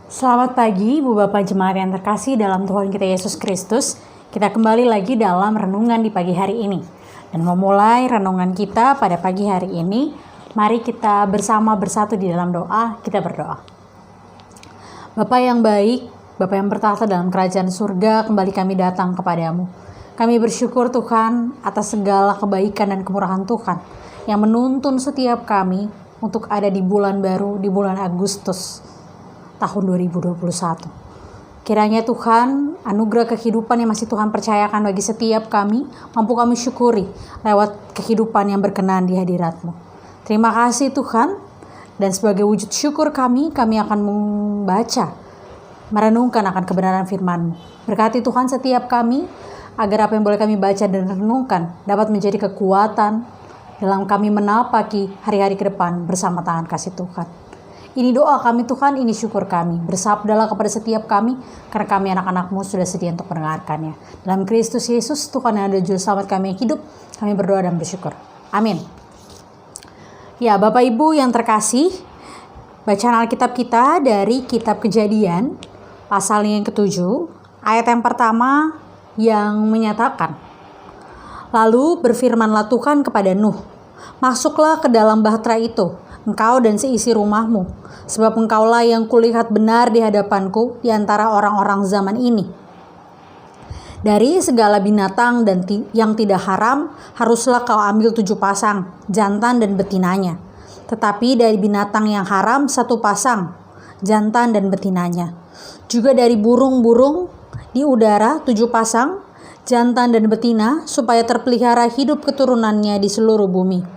Selamat pagi Ibu Bapak Jemaat yang terkasih dalam Tuhan kita Yesus Kristus. Kita kembali lagi dalam renungan di pagi hari ini. Dan memulai renungan kita pada pagi hari ini, mari kita bersama bersatu di dalam doa, kita berdoa. Bapa yang baik, Bapa yang bertahta dalam kerajaan surga, kembali kami datang kepadamu. Kami bersyukur Tuhan atas segala kebaikan dan kemurahan Tuhan yang menuntun setiap kami untuk ada di bulan baru, di bulan Agustus tahun 2021. Kiranya Tuhan, anugerah kehidupan yang masih Tuhan percayakan bagi setiap kami, mampu kami syukuri lewat kehidupan yang berkenan di hadirat-Mu. Terima kasih Tuhan, dan sebagai wujud syukur kami akan membaca, merenungkan akan kebenaran firman-Mu. Berkati Tuhan setiap kami, agar apa yang boleh kami baca dan renungkan dapat menjadi kekuatan dalam kami menapaki hari-hari ke depan bersama tangan kasih Tuhan. Ini doa kami Tuhan, ini syukur kami. Bersabdalah kepada setiap kami, karena kami anak-anak-Mu sudah sedia untuk mendengarkannya. Dalam Kristus Yesus, Tuhan yang ada juru selamat kami yang hidup, kami berdoa dan bersyukur. Amin. Ya, Bapak Ibu yang terkasih, bacaan Alkitab kita dari Kitab Kejadian, pasalnya yang ke-7, ayat yang pertama yang menyatakan, lalu berfirmanlah Tuhan kepada Nuh, masuklah ke dalam bahtera itu, engkau dan seisi rumahmu, sebab engkaulah yang kulihat benar di hadapanku di antara orang-orang zaman ini. Dari segala binatang dan yang tidak haram, haruslah kau ambil 7 pasang, jantan dan betinanya. Tetapi dari binatang yang haram 1 pasang, jantan dan betinanya. Juga dari burung-burung di udara 7 pasang, jantan dan betina, supaya terpelihara hidup keturunannya di seluruh bumi.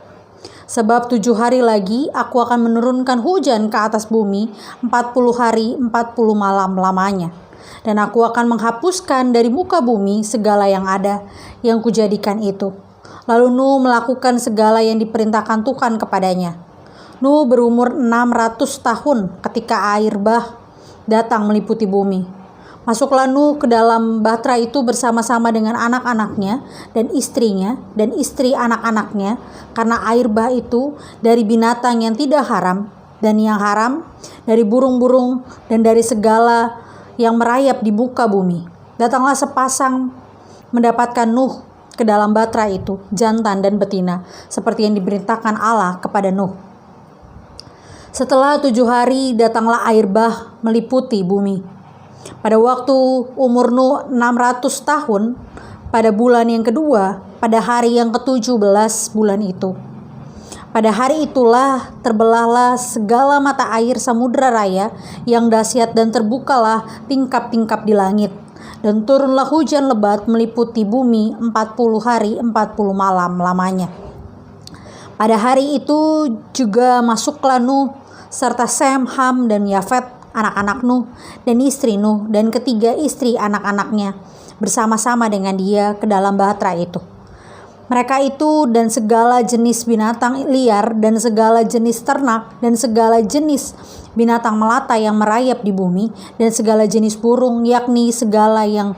Sebab 7 hari lagi aku akan menurunkan hujan ke atas bumi 40 hari 40 malam lamanya. Dan aku akan menghapuskan dari muka bumi segala yang ada yang kujadikan itu. Lalu Nuh melakukan segala yang diperintahkan Tuhan kepadanya. Nuh berumur 600 tahun ketika air bah datang meliputi bumi. Masuklah Nuh ke dalam bahtera itu bersama-sama dengan anak-anaknya dan istrinya dan istri anak-anaknya, karena air bah itu dari binatang yang tidak haram dan yang haram, dari burung-burung dan dari segala yang merayap di muka bumi. Datanglah sepasang mendapatkan Nuh ke dalam bahtera itu, jantan dan betina, seperti yang diperintahkan Allah kepada Nuh. Setelah 7 hari datanglah air bah meliputi bumi. Pada waktu umur Nuh 600 tahun, pada bulan yang kedua, pada hari yang ke-17 bulan itu. Pada hari itulah terbelahlah segala mata air samudra raya yang dahsyat dan terbukalah tingkap-tingkap di langit. Dan turunlah hujan lebat meliputi bumi 40 hari 40 malam lamanya. Pada hari itu juga masuklah Nuh serta Sem, Ham, dan Yafet, anak-anak Nuh, dan istri Nuh, dan ketiga istri anak-anaknya, bersama-sama dengan dia ke dalam bahtera itu. Mereka itu dan segala jenis binatang liar, dan segala jenis ternak, dan segala jenis binatang melata yang merayap di bumi, dan segala jenis burung, yakni segala yang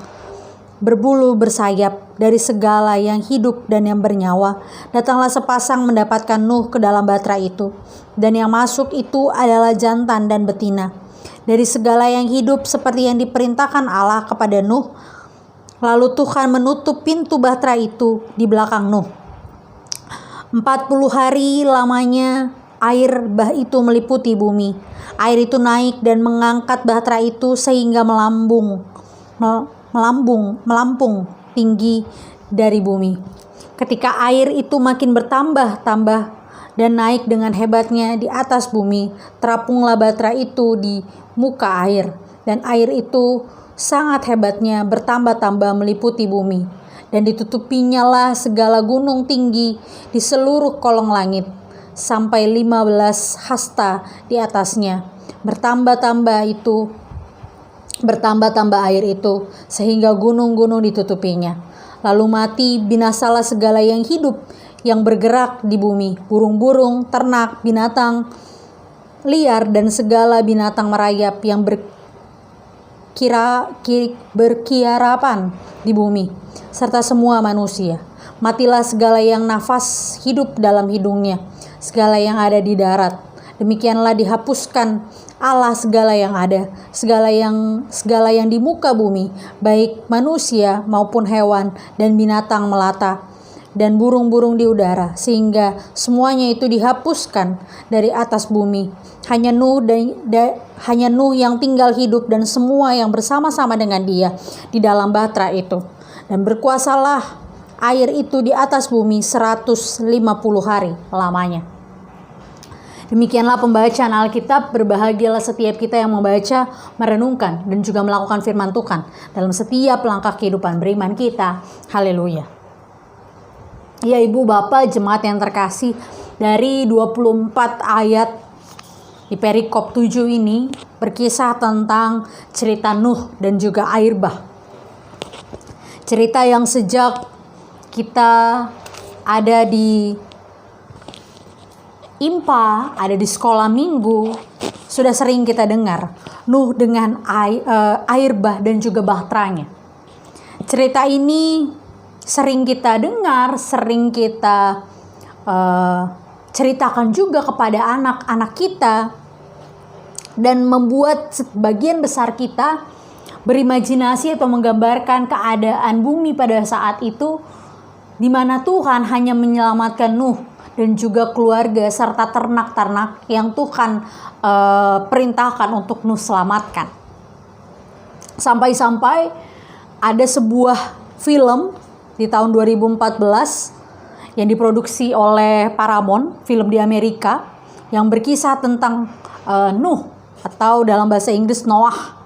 berbulu bersayap, dari segala yang hidup dan yang bernyawa. Datanglah sepasang mendapatkan Nuh ke dalam bahtera itu, dan yang masuk itu adalah jantan dan betina. Dari segala yang hidup seperti yang diperintahkan Allah kepada Nuh. Lalu Tuhan menutup pintu bahtera itu di belakang Nuh. 40 hari lamanya air bah itu meliputi bumi. Air itu naik dan mengangkat bahtera itu sehingga melampung tinggi dari bumi. Ketika air itu makin bertambah-tambah dan naik dengan hebatnya di atas bumi, terapunglah bahtera itu di muka air, dan air itu sangat hebatnya bertambah-tambah meliputi bumi, dan ditutupinya lah segala gunung tinggi di seluruh kolong langit sampai 15 hasta di atasnya. Bertambah-tambah air itu sehingga gunung-gunung ditutupinya. Lalu mati binasalah segala yang hidup yang bergerak di bumi, burung-burung, ternak, binatang liar, dan segala binatang merayap yang berkiarapan di bumi, serta semua manusia. Matilah segala yang nafas hidup dalam hidungnya, segala yang ada di darat. Demikianlah dihapuskan Allah segala yang ada, segala yang di muka bumi, baik manusia maupun hewan dan binatang melata dan burung-burung di udara, sehingga semuanya itu dihapuskan dari atas bumi. Hanya Nuh yang tinggal hidup dan semua yang bersama-sama dengan dia di dalam bahtera itu. Dan berkuasalah air itu di atas bumi 150 hari lamanya. Demikianlah pembacaan Alkitab. Berbahagialah setiap kita yang membaca, merenungkan, dan juga melakukan firman Tuhan dalam setiap langkah kehidupan beriman kita. Haleluya. Ya Ibu Bapak jemaat yang terkasih, dari 24 ayat di perikop 7 ini berkisah tentang cerita Nuh dan juga air bah. Cerita yang sejak kita ada di IMPA, ada di sekolah minggu, sudah sering kita dengar Nuh dengan air bah dan juga bahteranya. Cerita ini sering kita dengar, sering kita ceritakan juga kepada anak-anak kita, dan membuat sebagian besar kita berimajinasi atau menggambarkan keadaan bumi pada saat itu, di mana Tuhan hanya menyelamatkan Nuh dan juga keluarga serta ternak-ternak yang Tuhan perintahkan untuk Nuh selamatkan. Sampai-sampai ada sebuah film di tahun 2014 yang diproduksi oleh Paramount, film di Amerika, yang berkisah tentang Nuh atau dalam bahasa Inggris Noah.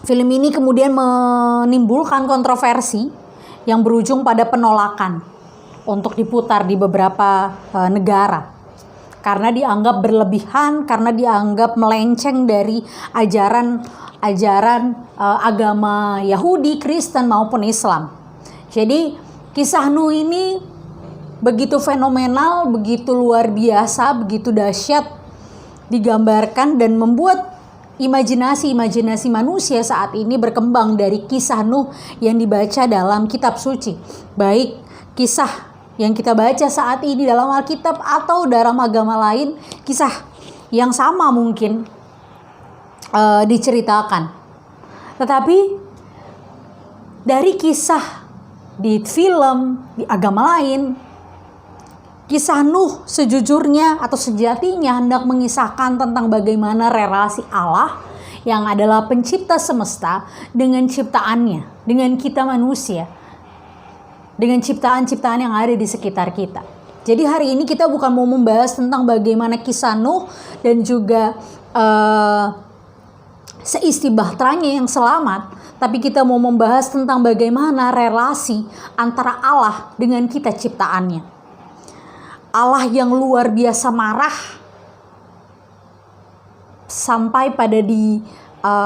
Film ini kemudian menimbulkan kontroversi yang berujung pada penolakan untuk diputar di beberapa negara karena dianggap berlebihan, karena dianggap melenceng dari ajaran agama Yahudi, Kristen maupun Islam. Jadi kisah Nuh ini begitu fenomenal, begitu luar biasa, begitu dahsyat digambarkan dan membuat imajinasi manusia saat ini berkembang dari kisah Nuh yang dibaca dalam kitab suci, baik kisah yang kita baca saat ini dalam Alkitab atau dalam agama lain, kisah yang sama mungkin diceritakan. Tetapi dari kisah di film, di agama lain, kisah Nuh sejujurnya atau sejatinya hendak mengisahkan tentang bagaimana relasi Allah yang adalah pencipta semesta dengan ciptaannya, dengan kita manusia, dengan ciptaan-ciptaan yang ada di sekitar kita. Jadi hari ini kita bukan mau membahas tentang bagaimana kisah Nuh dan juga seisi bahteranya yang selamat, tapi kita mau membahas tentang bagaimana relasi antara Allah dengan kita ciptaannya. Allah yang luar biasa marah sampai pada di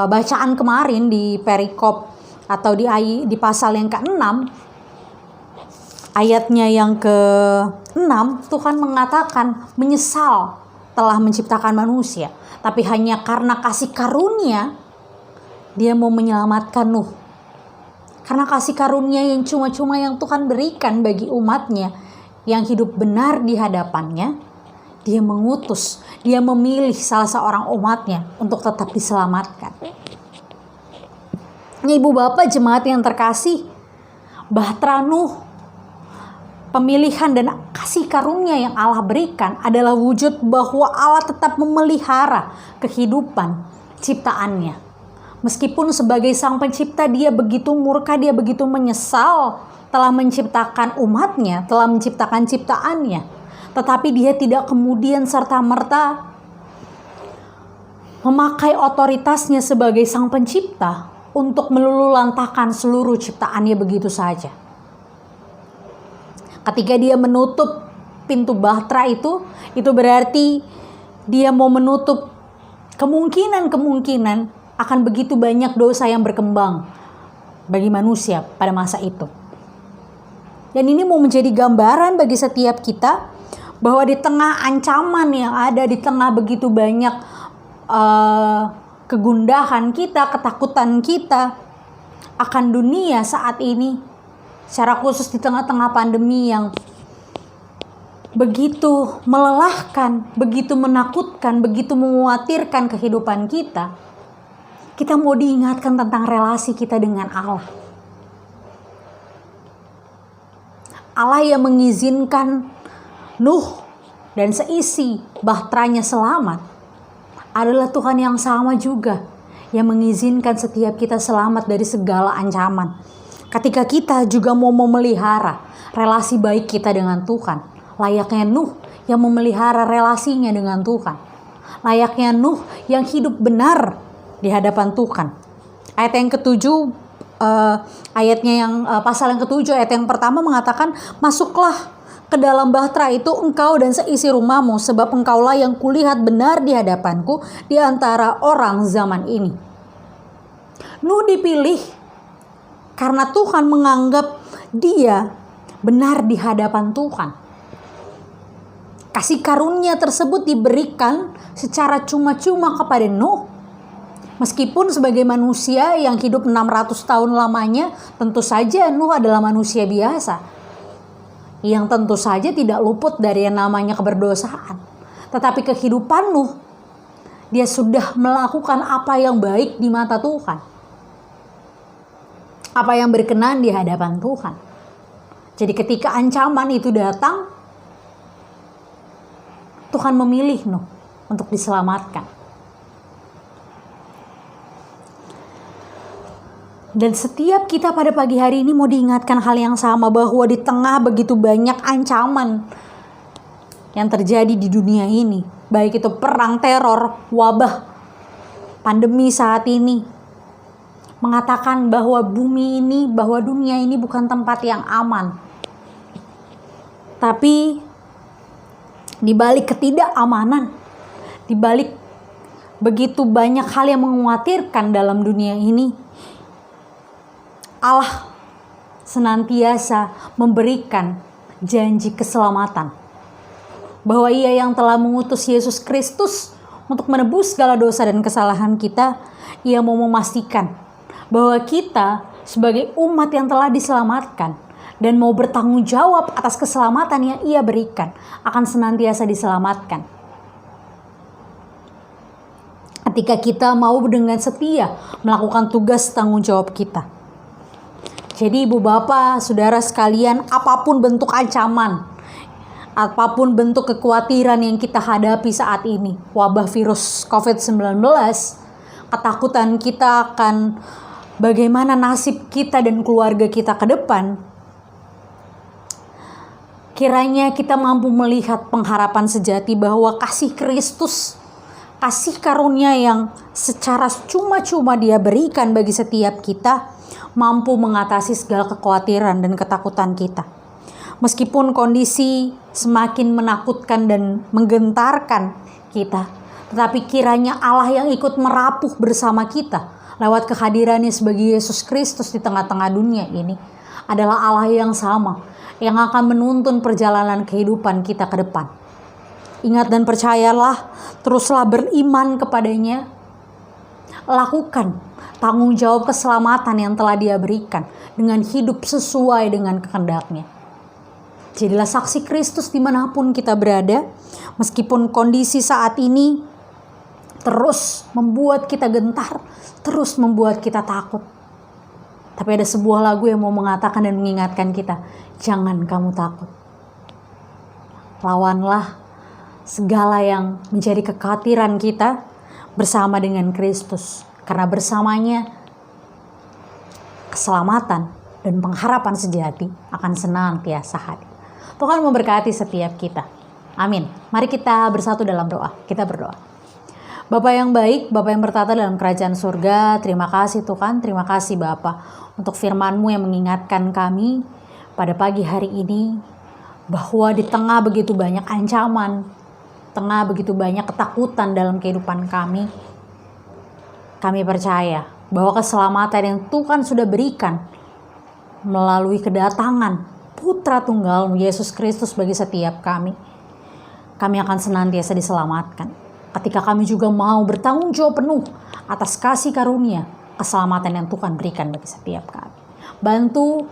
bacaan kemarin di perikop atau di pasal yang ke-6, ayatnya yang ke-6, Tuhan mengatakan menyesal telah menciptakan manusia, tapi hanya karena kasih karunia dia mau menyelamatkan Nuh. Karena kasih karunia yang cuma-cuma yang Tuhan berikan bagi umatnya yang hidup benar di hadapannya, dia mengutus, dia memilih salah seorang umatnya untuk tetap diselamatkan. Ibu bapak jemaat yang terkasih, bahtera Nuh, pemilihan dan kasih karunia yang Allah berikan adalah wujud bahwa Allah tetap memelihara kehidupan ciptaannya. Meskipun sebagai sang pencipta dia begitu murka, dia begitu menyesal telah menciptakan umatnya, telah menciptakan ciptaannya. Tetapi dia tidak kemudian serta-merta memakai otoritasnya sebagai sang pencipta untuk meluluhlantahkan seluruh ciptaannya begitu saja. Ketika dia menutup pintu bahtera itu berarti dia mau menutup kemungkinan akan begitu banyak dosa yang berkembang bagi manusia pada masa itu. Dan ini mau menjadi gambaran bagi setiap kita bahwa di tengah ancaman yang ada, di tengah begitu banyak kegundahan kita, ketakutan kita akan dunia saat ini, secara khusus di tengah-tengah pandemi yang begitu melelahkan, begitu menakutkan, begitu mengkhawatirkan kehidupan kita, kita mau diingatkan tentang relasi kita dengan Allah. Allah yang mengizinkan Nuh dan seisi bahteranya selamat adalah Tuhan yang sama juga yang mengizinkan setiap kita selamat dari segala ancaman. Ketika kita juga mau memelihara relasi baik kita dengan Tuhan, layaknya Nuh yang memelihara relasinya dengan Tuhan, layaknya Nuh yang hidup benar di hadapan Tuhan. Ayat yang ketujuh, pasal yang ketujuh ayat yang pertama mengatakan, masuklah ke dalam bahtera itu engkau dan seisi rumahmu, sebab engkaulah yang kulihat benar di hadapanku di antara orang zaman ini. Nuh dipilih karena Tuhan menganggap dia benar di hadapan Tuhan. Kasih karunia tersebut diberikan secara cuma-cuma kepada Nuh. Meskipun sebagai manusia yang hidup 600 tahun lamanya, tentu saja Nuh adalah manusia biasa yang tentu saja tidak luput dari yang namanya keberdosaan. Tetapi kehidupan Nuh, dia sudah melakukan apa yang baik di mata Tuhan, apa yang berkenan di hadapan Tuhan. Jadi ketika ancaman itu datang, Tuhan memilih Nuh untuk diselamatkan. Dan setiap kita pada pagi hari ini mau diingatkan hal yang sama, bahwa di tengah begitu banyak ancaman yang terjadi di dunia ini, baik itu perang, teror, wabah, pandemi saat ini, mengatakan bahwa bahwa dunia ini bukan tempat yang aman. Tapi di balik ketidakamanan, di balik begitu banyak hal yang mengkhawatirkan dalam dunia ini, Allah senantiasa memberikan janji keselamatan. Bahwa Ia yang telah mengutus Yesus Kristus untuk menebus segala dosa dan kesalahan kita, Ia mau memastikan bahwa kita sebagai umat yang telah diselamatkan dan mau bertanggung jawab atas keselamatan yang Ia berikan, akan senantiasa diselamatkan. Ketika kita mau dengan setia melakukan tugas tanggung jawab kita. Jadi ibu bapak, saudara sekalian, apapun bentuk ancaman, apapun bentuk kekhawatiran yang kita hadapi saat ini, wabah virus COVID-19, ketakutan kita akan bagaimana nasib kita dan keluarga kita ke depan, kiranya kita mampu melihat pengharapan sejati bahwa kasih Kristus, kasih karunia yang secara cuma-cuma Dia berikan bagi setiap kita, mampu mengatasi segala kekhawatiran dan ketakutan kita. Meskipun kondisi semakin menakutkan dan menggentarkan kita, tetapi kiranya Allah yang ikut merapuh bersama kita lewat kehadirannya sebagai Yesus Kristus di tengah-tengah dunia ini adalah Allah yang sama, yang akan menuntun perjalanan kehidupan kita ke depan. Ingat dan percayalah, teruslah beriman kepadanya, lakukan tanggung jawab keselamatan yang telah Dia berikan dengan hidup sesuai dengan kehendak-Nya. Jadilah saksi Kristus dimanapun kita berada, meskipun kondisi saat ini terus membuat kita gentar, terus membuat kita takut. Tapi ada sebuah lagu yang mau mengatakan dan mengingatkan kita, jangan kamu takut. Lawanlah segala yang menjadi kekhawatiran kita bersama dengan Kristus. Karena bersamanya keselamatan dan pengharapan sejati akan senantiasa hadir. Tuhan memberkati setiap kita. Amin. Mari kita bersatu dalam doa. Kita berdoa. Bapa yang baik, Bapa yang bertata dalam kerajaan surga, terima kasih Tuhan, terima kasih Bapa untuk firman-Mu yang mengingatkan kami pada pagi hari ini bahwa di tengah begitu banyak ancaman, tengah begitu banyak ketakutan dalam kehidupan kami percaya bahwa keselamatan yang Tuhan sudah berikan melalui kedatangan Putra Tunggal Yesus Kristus bagi setiap kami akan senantiasa diselamatkan. Ketika kami juga mau bertanggung jawab penuh atas kasih karunia keselamatan yang Tuhan berikan bagi setiap kami. Bantu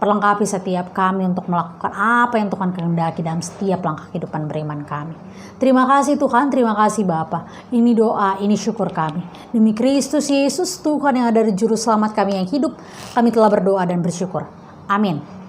perlengkapi setiap kami untuk melakukan apa yang Tuhan kehendaki dalam setiap langkah kehidupan beriman kami. Terima kasih Tuhan, terima kasih Bapa. Ini doa, ini syukur kami. Demi Kristus Yesus Tuhan yang ada di juru selamat kami yang hidup, kami telah berdoa dan bersyukur. Amin.